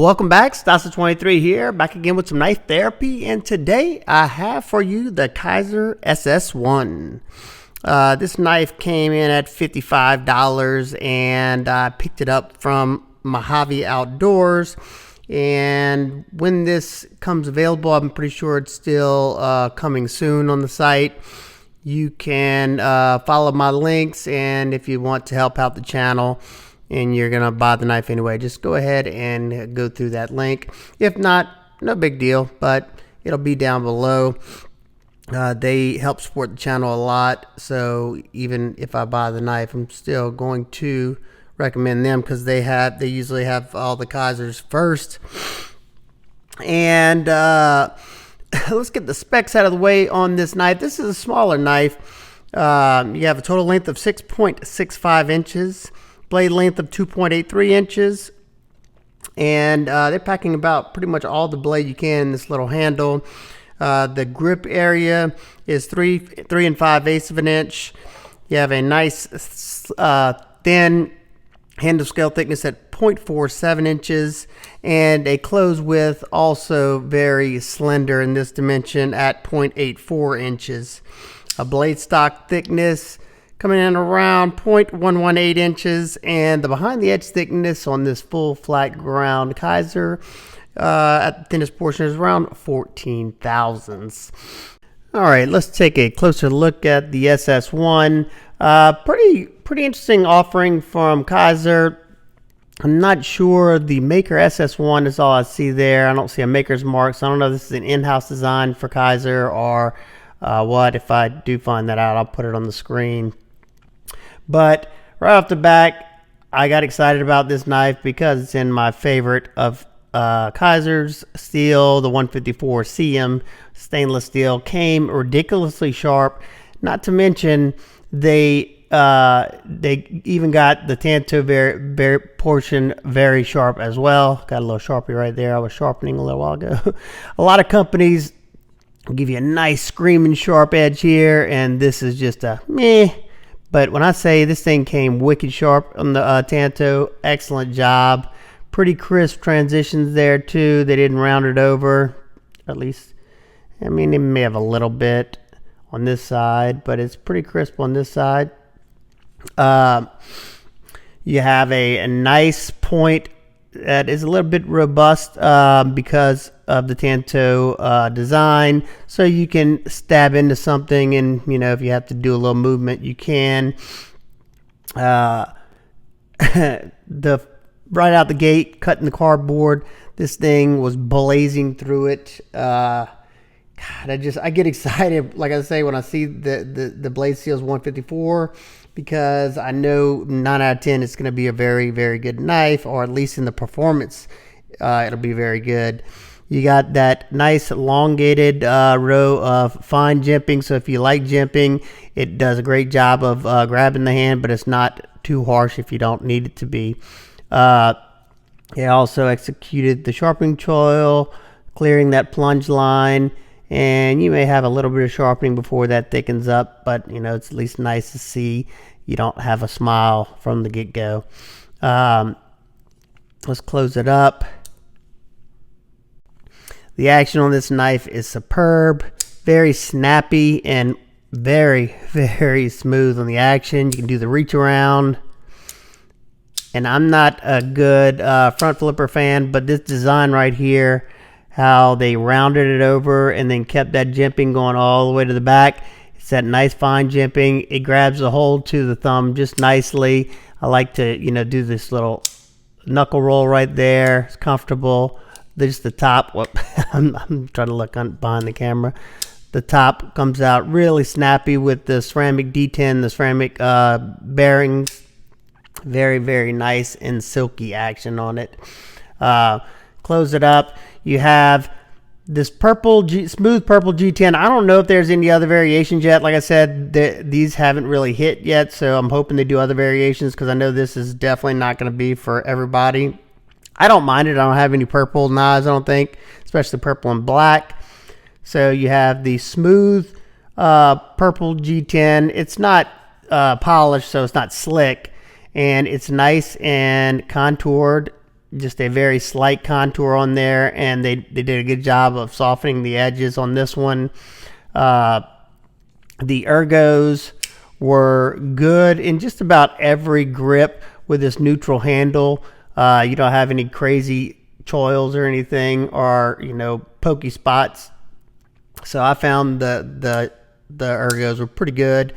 Welcome back, Stasa23 here, back again with some knife therapy, and today I have for you the Kizer SS1. This knife came in at $55 and I picked it up from Mojave Outdoors, and when this comes available, I'm pretty sure it's still coming soon on the site. You can follow my links, and if you want to help out the channel and you're gonna buy the knife anyway, just go ahead and go through that link. If not, no big deal, but it'll be down below. They help support the channel a lot, so even if I buy the knife, I'm still going to recommend them because they usually have all the Kizers first. And let's get the specs out of the way on this knife. This is a smaller knife. You have a total length of 6.65 inches. Blade length of 2.83 inches, and they're packing about pretty much all the blade you can in this little handle. The grip area is 3 5/8 of an inch. You have a nice thin handle scale thickness at 0.47 inches, and a close width also very slender in this dimension at 0.84 inches. A blade stock thickness coming in around 0.118 inches, and the behind the edge thickness on this full flat ground Kizer at the thinnest portion is around 14 thousandths. All right, let's take a closer look at the SS1. Pretty interesting offering from Kizer. I'm not sure the maker SS1 is all I see there. I don't see a maker's mark, so I don't know if this is an in-house design for Kizer or what. If I do find that out, I'll put it on the screen. But right off the bat, I got excited about this knife because it's in my favorite of Kizer's steel, the 154 CM stainless steel. Came ridiculously sharp. Not to mention they even got the Tanto very portion very sharp as well. Got a little Sharpie right there. I was sharpening a little while ago. A lot of companies will give you a nice screaming sharp edge here, and this is just a meh. But when I say this thing came wicked sharp on the Tanto, excellent job. Pretty crisp transitions there too. They didn't round it over. At least, I mean, they may have a little bit on this side, but it's pretty crisp on this side. You have a nice point that is a little bit robust because of the Tanto design, so you can stab into something, and you know, if you have to do a little movement, you can. The right out the gate, cutting the cardboard, this thing was blazing through it. God, I get excited, like I say, when I see the blade seals 154, because I know 9 out of 10 it's going to be a very, very good knife, or at least in the performance, it'll be very good. You got that nice elongated row of fine jimping, so if you like jimping, it does a great job of grabbing the hand, but it's not too harsh if you don't need it to be. It also executed the sharpening choil, clearing that plunge line, and you may have a little bit of sharpening before that thickens up, but you know, it's at least nice to see you don't have a smile from the get-go. Let's close it up. The action on this knife is superb, very snappy and very, very smooth on the action. You can do the reach around. And I'm not a good front flipper fan, but this design right here, how they rounded it over and then kept that jimping going all the way to the back. It's that nice fine jimping. It grabs the hold to the thumb just nicely. I like to, you know, do this little knuckle roll right there. It's comfortable. There's the top. Whoop. I'm trying to look behind the camera. The top comes out really snappy with the ceramic D10, the ceramic bearings. Very, very nice and silky action on it. Close it up. You have this smooth purple G10. I don't know if there's any other variations yet. Like I said, these haven't really hit yet, so I'm hoping they do other variations, because I know this is definitely not going to be for everybody. I don't mind it. I don't have any purple knives, I don't think, especially purple and black. So you have the smooth purple G10. It's not polished, so it's not slick, and it's nice and contoured just a very slight contour on there, and they did a good job of softening the edges on this one. The ergos were good in just about every grip with this neutral handle. You don't have any crazy choils or anything, or pokey spots. So I found the ergos were pretty good.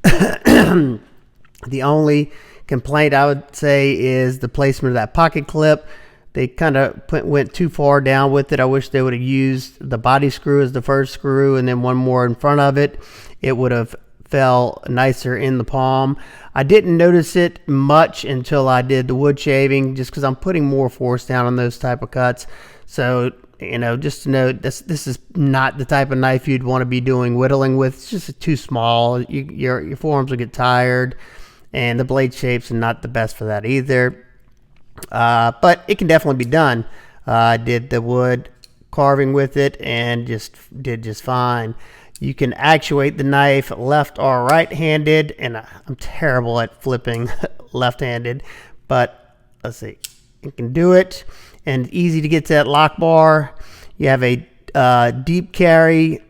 The only complaint I would say is the placement of that pocket clip. They kind of went too far down with it. I wish they would have used the body screw as the first screw and then one more in front of it. It would have fell nicer in the palm. I didn't notice it much until I did the wood shaving, just because I'm putting more force down on those type of cuts. So just to note, this is not the type of knife you'd want to be doing whittling with. It's just too small. Your forearms will get tired, and the blade shapes are not the best for that either. But it can definitely be done. I did the wood carving with it and did just fine. You can actuate the knife left or right-handed, and I'm terrible at flipping left-handed, but let's see, you can do it, and easy to get to that lock bar. You have a deep carry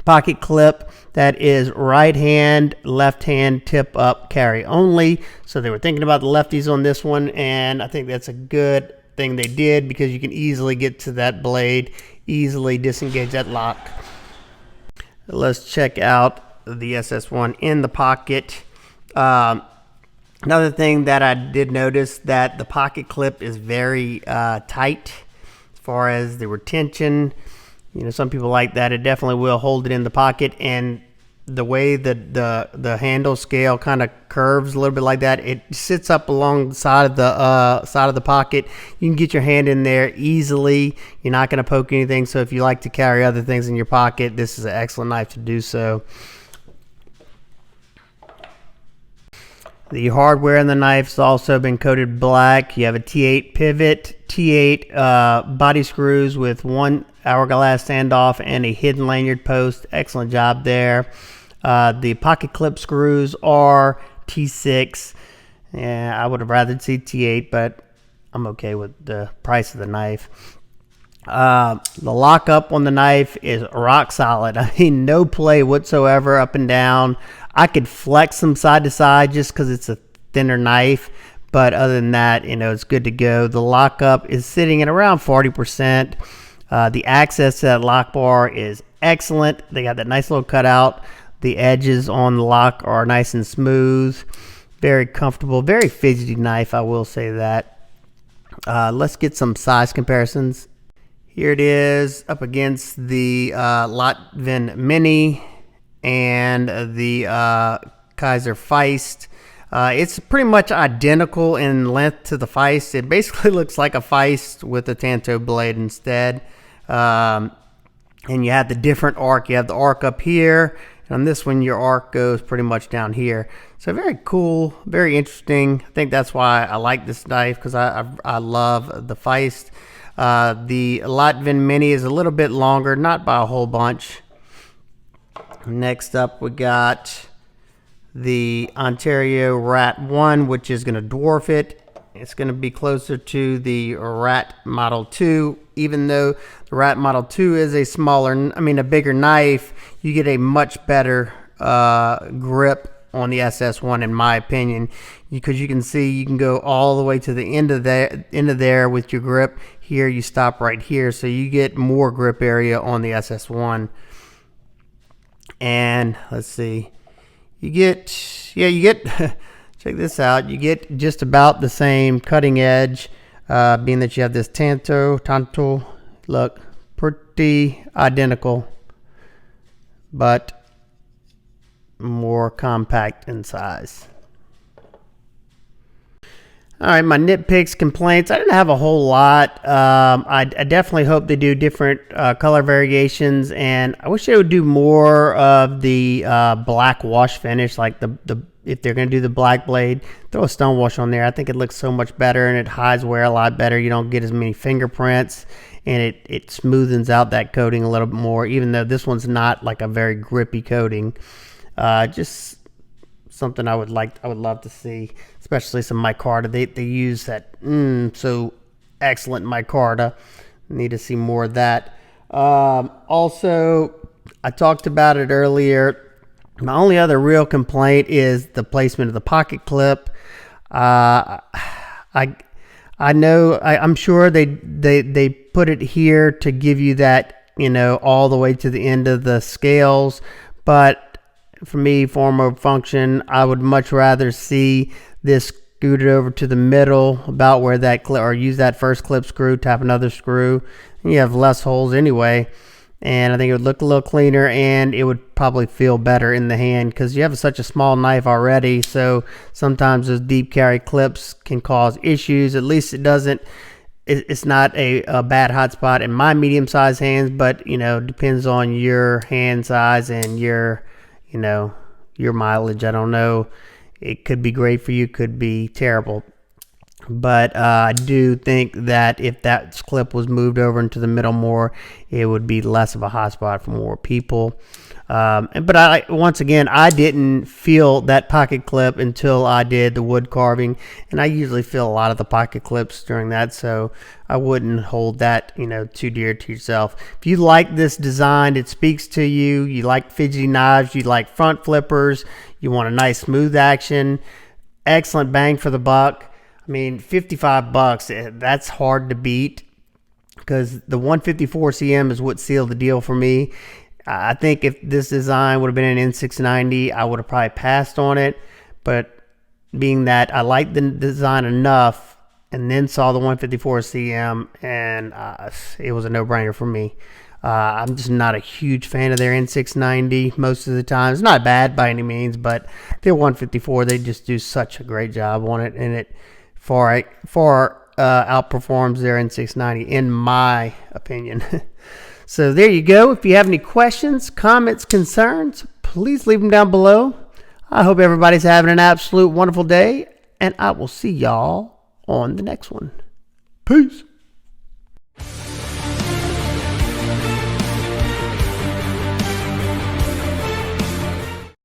pocket clip that is right hand, left hand, tip up carry only. So they were thinking about the lefties on this one, and I think that's a good thing they did, because you can easily get to that blade, easily disengage that lock. Let's check out the SS1 in the pocket. Another thing that I did notice, that the pocket clip is very tight as far as the retention. Some people like that. It definitely will hold it in the pocket, and the way that the handle scale kind of curves a little bit like that, it sits up along the side of the pocket. You can get your hand in there easily. You're not going to poke anything. So if you like to carry other things in your pocket, this is an excellent knife to do so. The hardware in the knife has also been coated black. You have a T8 pivot, T8 body screws with one hourglass standoff and a hidden lanyard post. Excellent job there. The pocket clip screws are T6. Yeah, I would have rather see T8, but I'm okay with the price of the knife. The lockup on the knife is rock solid. I mean, no play whatsoever up and down. I could flex them side to side just because it's a thinner knife, but other than that, it's good to go. The lockup is sitting at around 40%. The access to that lock bar is excellent. They got that nice little cutout. The edges on the lock are nice and smooth. Very comfortable, very fidgety knife, I will say that. Let's get some size comparisons. Here it is up against the Lotvin Mini and the Kizer Feist. It's pretty much identical in length to the Feist. It basically looks like a Feist with a Tanto blade instead. And you have the different arc. You have the arc up here, and on this one your arc goes pretty much down here. So very cool, very interesting. I think that's why I like this knife, because I love the Feist. The Lotvin Mini is a little bit longer, not by a whole bunch. Next up, we got the Ontario Rat 1, which is going to dwarf it. It's going to be closer to the Rat Model 2. Even though the Rat Model 2 is a bigger knife, you get a much better grip on the SS1, in my opinion, because you can see you can go all the way to the end of there with your grip. Here you stop right here, so you get more grip area on the SS1. And let's see, you get check this out, you get just about the same cutting edge, being that you have this Tanto, look, pretty identical, but more compact in size. All right, my nitpicks, complaints. I didn't have a whole lot. I definitely hope they do different color variations, and I wish they would do more of the black wash finish, like if they're going to do the black blade, throw a stone wash on there. I think it looks so much better, and it hides wear a lot better. You don't get as many fingerprints, and it smoothens out that coating a little bit more, even though this one's not like a very grippy coating. Just something I would love to see, especially some micarta. They use that so excellent micarta. Need to see more of that. Also, I talked about it earlier. My only other real complaint is the placement of the pocket clip. I'm sure they put it here to give you that, all the way to the end of the scales. But for me, form over function, I would much rather see this scooted over to the middle, about where that clip, or use that first clip screw, tap another screw, and you have less holes anyway. And I think it would look a little cleaner, and it would probably feel better in the hand, because you have such a small knife already. So sometimes those deep carry clips can cause issues. At least it's not a bad hot spot in my medium-sized hands, but depends on your hand size and your mileage. I don't know. It could be great for you, could be terrible. But I do think that if that clip was moved over into the middle more, it would be less of a hot spot for more people. But once again, I didn't feel that pocket clip until I did the wood carving, and I usually feel a lot of the pocket clips during that, so I wouldn't hold that too dear to yourself. If you like this design, it speaks to you, you like fidgety knives, you like front flippers, you want a nice smooth action, excellent bang for the buck. I mean, $55, that's hard to beat, because the 154 cm is what sealed the deal for me. I think if this design would have been an N690, I would have probably passed on it. But being that I liked the design enough and then saw the 154 cm, and it was a no-brainer for me. I'm just not a huge fan of their N690 most of the time. It's not bad by any means, but their 154, they just do such a great job on it, and it far outperforms their N690 in my opinion. So there you go. If you have any questions, comments, concerns, please leave them down below. I hope everybody's having an absolute wonderful day, and I will see y'all on the next one. Peace.